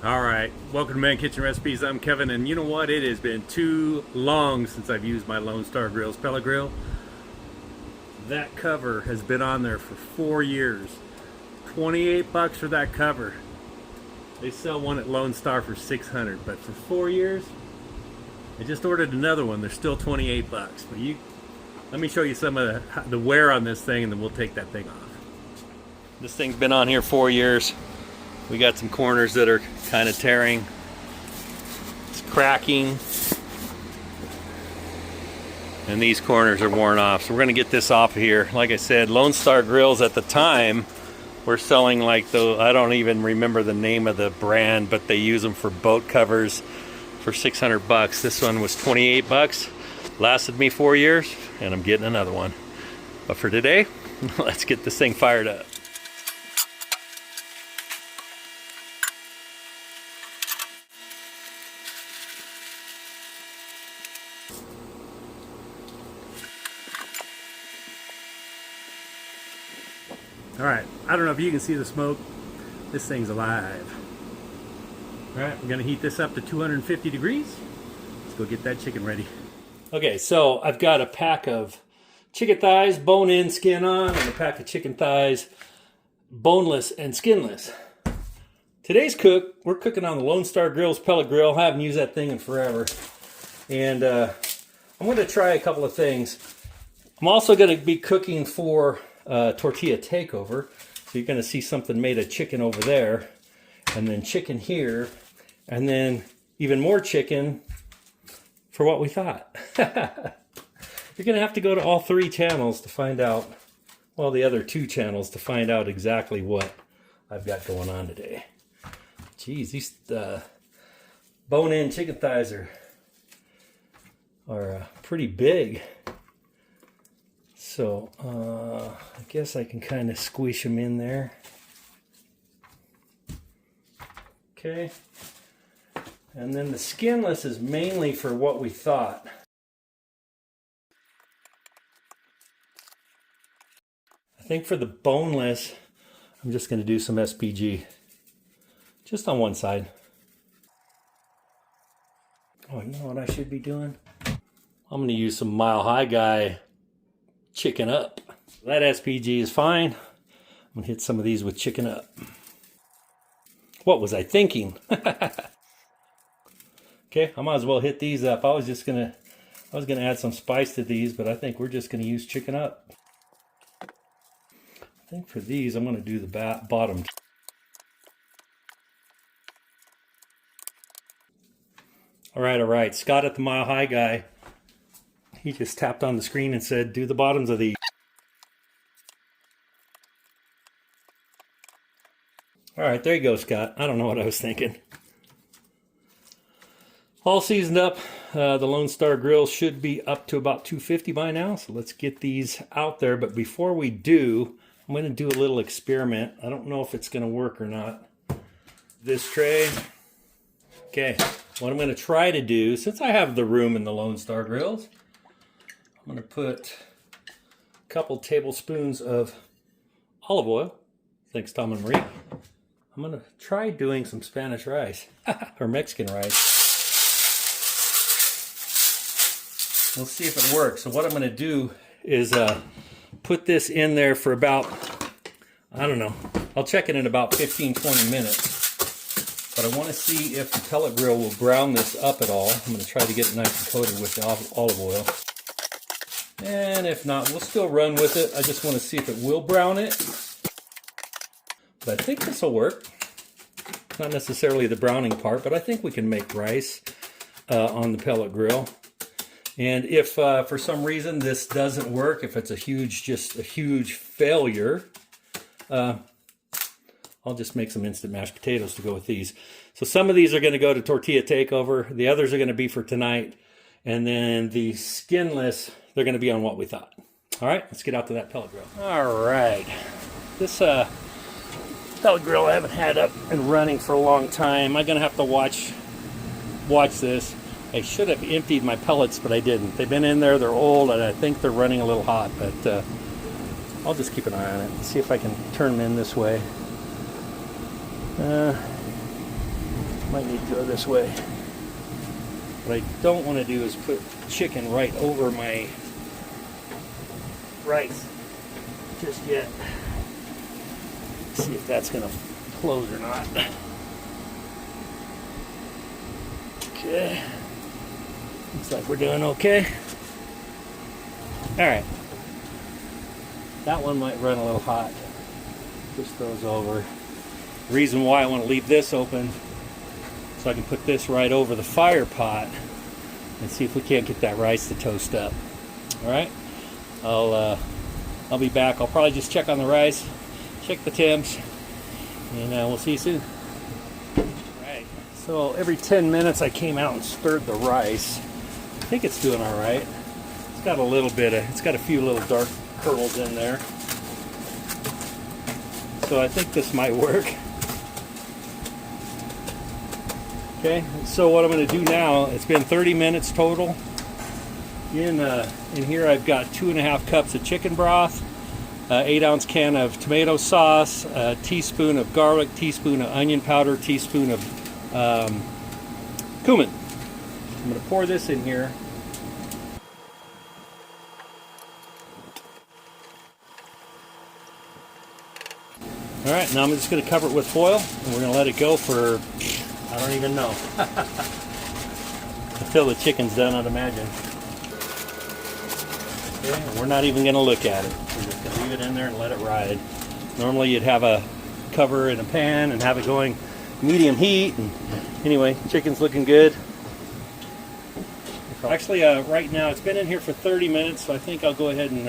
Alright, welcome to Man Kitchen Recipes. I'm Kevin, and you know what? It has been too long since I've used my Lone Star Grillz Pellet Grill. That cover has been on there for 4 years. 28 bucks for that cover. They sell one at Lone Star for 600, but for 4 years, I just ordered another one. They're still 28 bucks. But let me show you some of the wear on this thing, and then we'll take that thing off. This thing's been on here 4 years. We got some corners that are kind of tearing. It's cracking. And these corners are worn off. So we're going to get this off of here. Like I said, Lone Star Grills at the time were selling like I don't even remember the name of the brand, but they use them for boat covers for 600 bucks. This one was 28 bucks. Lasted me 4 years, and I'm getting another one. But for today, let's get this thing fired up. Alright, I don't know if you can see the smoke. This thing's alive. Alright, we're going to heat this up to 250 degrees. Let's go get that chicken ready. Okay, so I've got a pack of chicken thighs, bone-in, skin on, and a pack of chicken thighs, boneless and skinless. Today's we're cooking on the Lone Star Grillz Pellet Grill. I haven't used that thing in forever. And I'm going to try a couple of things. I'm also going to be cooking for tortilla takeover, so you're going to see something made of chicken over there, and then chicken here, and then even more chicken for what we thought. You're going to have to go to all 3 channels to find out, well, the other 2 channels to find out exactly what I've got going on today. Geez, these bone-in chicken thighs are pretty big. So, I guess I can kind of squish them in there. Okay. And then the skinless is mainly for what we thought. I think for the boneless, I'm just going to do some SPG. Just on one side. Oh, you know what I should be doing? I'm going to use some Mile High Guy chicken up. That SPG is fine. I'm gonna hit some of these with chicken up. What was I thinking? Okay, I might as well hit these up. I was gonna add some spice to these, but I think we're just gonna use chicken up. I think for these I'm gonna do the bottom. All right. Scott at the Mile High Guy, he just tapped on the screen and said, do the bottoms of these. All right, there you go, Scott. I don't know what I was thinking. All seasoned up. The Lone Star Grill should be up to about 250 by now, so let's get these out there. But before we do, I'm going to do a little experiment. I don't know if it's going to work or not. This tray. Okay, what I'm going to try to do, since I have the room in the Lone Star Grills, I'm going to put a couple tablespoons of olive oil. Thanks, Tom and Marie. I'm going to try doing some Spanish rice, or Mexican rice. We'll see if it works. So what I'm going to do is put this in there for about, I don't know, I'll check it in about 15-20 minutes. But I want to see if the pellet grill will brown this up at all. I'm going to try to get it nice and coated with the olive oil. And if not, we'll still run with it. I just want to see if it will brown it. But I think this will work. Not necessarily the browning part, but I think we can make rice on the pellet grill. And if for some reason this doesn't work, if it's just a huge failure, I'll just make some instant mashed potatoes to go with these. So some of these are going to go to tortilla takeover. The others are going to be for tonight. And then the skinless, they're going to be on what we thought. All right, let's get out to that pellet grill. All right. This pellet grill I haven't had up and running for a long time. I'm going to have to watch this. I should have emptied my pellets, but I didn't. They've been in there, they're old, and I think they're running a little hot, but I'll just keep an eye on it and see if I can turn them in this way. might need to go this way. What I don't want to do is put chicken right over my rice just yet. See if that's going to close or not. Okay. Looks like we're doing okay. Alright. That one might run a little hot. Push those over. The reason why I want to leave this open so I can put this right over the fire pot and see if we can't get that rice to toast up. Alright? I'll be back. I'll probably just check on the rice, check the temps, and we'll see you soon. Alright. So every 10 minutes I came out and stirred the rice. I think it's doing alright. It's got a little bit of, it's got a few little dark kernels in there. So I think this might work. Okay, so what I'm going to do now, it's been 30 minutes total. In here I've got 2.5 cups of chicken broth, 8-ounce can of tomato sauce, a teaspoon of garlic, teaspoon of onion powder, teaspoon of cumin. I'm going to pour this in here. Alright, now I'm just going to cover it with foil, and we're going to let it go for, I don't even know, until the chicken's done, I'd imagine. Okay, and we're not even going to look at it. We're just going to leave it in there and let it ride. Normally you'd have a cover in a pan and have it going medium heat. And anyway, chicken's looking good. Actually, right now, it's been in here for 30 minutes, so I think I'll go ahead and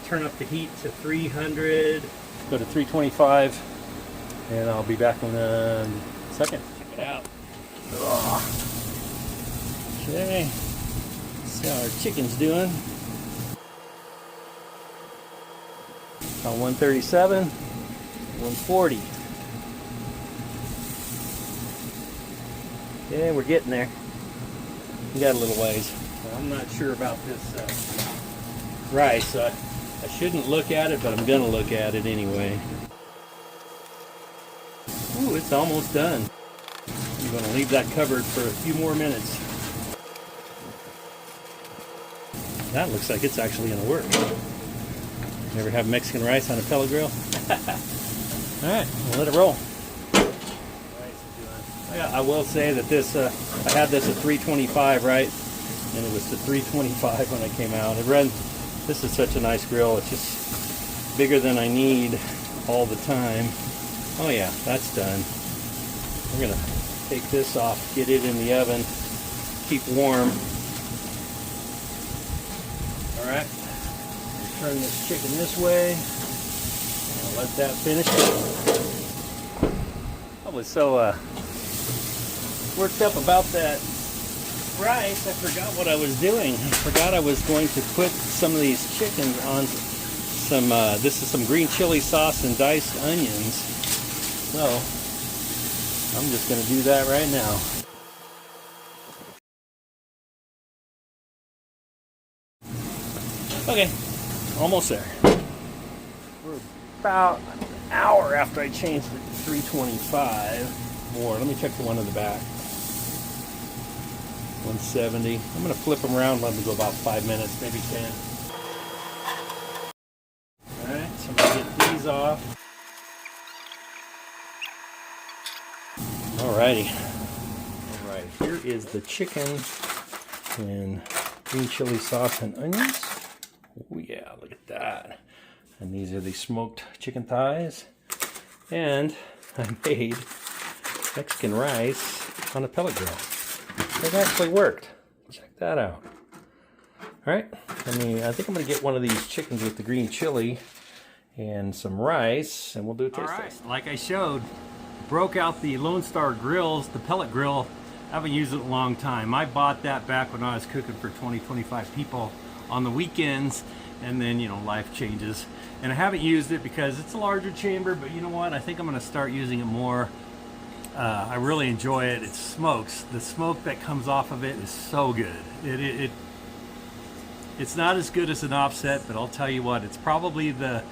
turn up the heat to 300. Go to 325, and I'll be back in a second. Check it out. Okay, see how our chicken's doing. On 137, 140. Yeah, we're getting there. We got a little ways. I'm not sure about this rice, so I shouldn't look at it, but I'm going to look at it anyway. Ooh, it's almost done. I'm going to leave that covered for a few more minutes. That looks like it's actually going to work. Never have Mexican rice on a pellet grill? Alright, we'll let it roll. I will say that this, I had this at 325, right? And it was at 325 when I came out. It ran. This is such a nice grill. It's just bigger than I need all the time. Oh yeah, that's done. We're gonna take this off, get it in the oven, keep warm. All right. Turn this chicken this way. And let that finish it. I was so worked up about that rice, I forgot what I was doing. I forgot I was going to put some of these chickens on some, this is some green chili sauce and diced onions. So, I'm just going to do that right now. Okay, almost there. We're about an hour after I changed it to 325. More, let me check the one in the back. 170. I'm going to flip them around, let them go about 5 minutes, maybe 10. Alright, so I'm going to get these off. Alrighty. Alright, here is the chicken in green chili sauce and onions. Oh yeah, look at that. And these are the smoked chicken thighs. And I made Mexican rice on a pellet grill. It actually worked. Check that out. Alright, I think I'm going to get one of these chickens with the green chili and some rice, and we'll do a taste test. Like I showed, broke out the Lone Star Grillz, the pellet grill. I haven't used it in a long time. I bought that back when I was cooking for 20-25 people on the weekends, and then, you know, life changes. And I haven't used it because it's a larger chamber, but you know what? I think I'm going to start using it more. I really enjoy it. It smokes. The smoke that comes off of it is so good. It's not as good as an offset, but I'll tell you what, it's probably the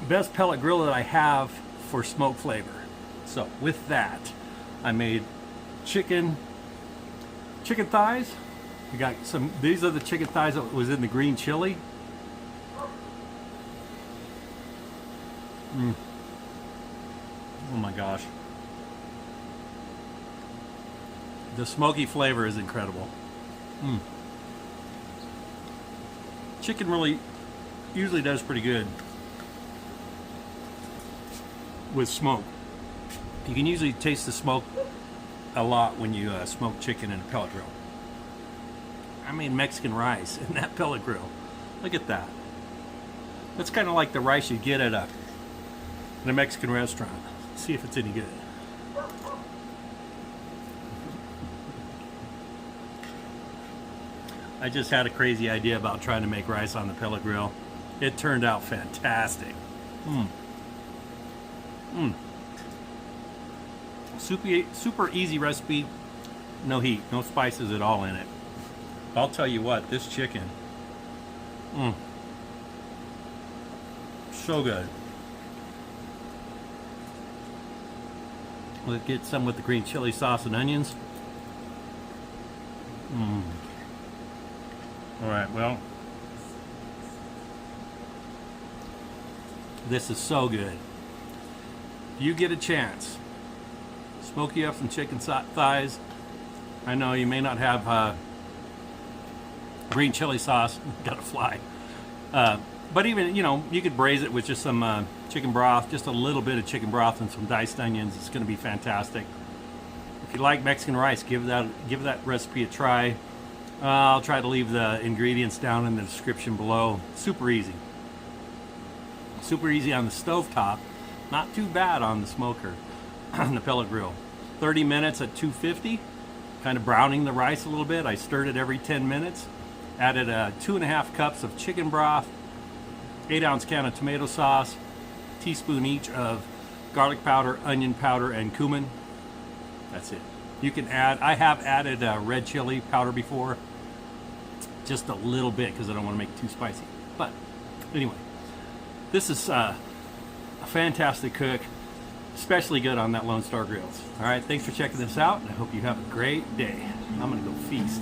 best pellet grill that I have for smoke flavor. So with that, I made chicken thighs. We got some, these are the chicken thighs that was in the green chili. Oh my gosh. The smoky flavor is incredible. Chicken really usually does pretty good with smoke. You can usually taste the smoke a lot when you smoke chicken in a pellet grill. I made Mexican rice in that pellet grill. Look at that. That's kind of like the rice you get at a Mexican restaurant. Let's see if it's any good. I just had a crazy idea about trying to make rice on the pellet grill. It turned out fantastic. Super easy recipe. No heat, no spices at all in it. I'll tell you what, this chicken, so good. Let's get some with the green chili sauce and onions. All right, well, this is so good. If you get a chance, smoke you up some chicken thighs. I know you may not have green chili sauce, gotta fly. But even, you know, you could braise it with just some chicken broth, just a little bit of chicken broth and some diced onions. It's gonna be fantastic. If you like Mexican rice, give that recipe a try. I'll try to leave the ingredients down in the description below. Super easy. Super easy on the stovetop. Not too bad on the smoker, on the pellet grill. 30 minutes at 250, kind of browning the rice a little bit. I stirred it every 10 minutes. Added 2.5 cups of chicken broth, 8-ounce can of tomato sauce, teaspoon each of garlic powder, onion powder, and cumin. That's it. You can add, I have added red chili powder before, just a little bit because I don't want to make it too spicy. But anyway, this is a fantastic cook, especially good on that Lone Star Grills. All right, thanks for checking this out, and I hope you have a great day. I'm gonna go feast.